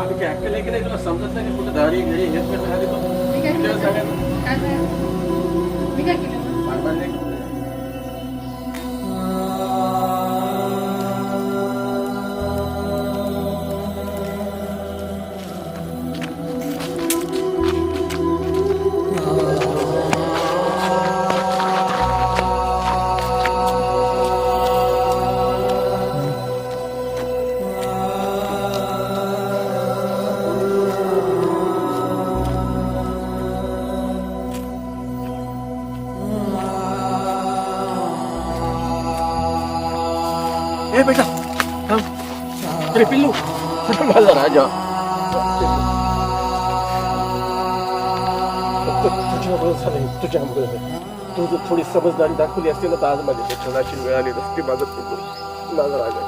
अक्कल आहे की नाही तुला समजत नाही कुठे दाढी घडी हेच करत राहते तू. मी काय तुला केलं? सांगायचं. काय झालं? मी काय केलं? बार-बार नाही. ए बेटा थांब. अरे पिल्लू माझा राजा तुझ्यामुळे झालं तुझ्यामुळे. तू जर थोडी समजदारी दाखवली असती ना तर आज माझी शिक्षणाची वेळ आली नसती. माझं पिल्लू माझा राजा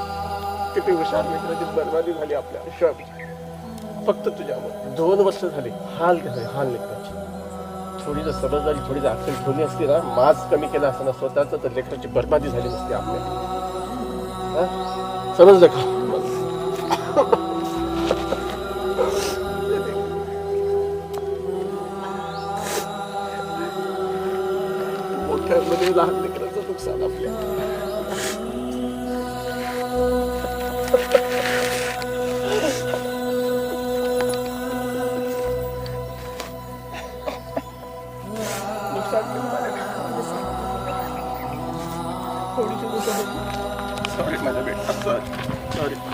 किती हुशार मित्राची बरबादी झाली आपल्या आयुष्यात फक्त तुझ्यामुळे. 2 वर्ष झाली हाल झाले हाल लेकराची. थोडी जर समजदारी थोडी जर अक्कल ठेवली असती ना माज कमी केला असता ना स्वतःच तर लेकराची बरबादी झाली नसती आपल्या. समजलं का? मोठ्यामध्ये लहान लेकराचं नुकसान आपल्या. सॉरी माझ्या बेटा सॉरी.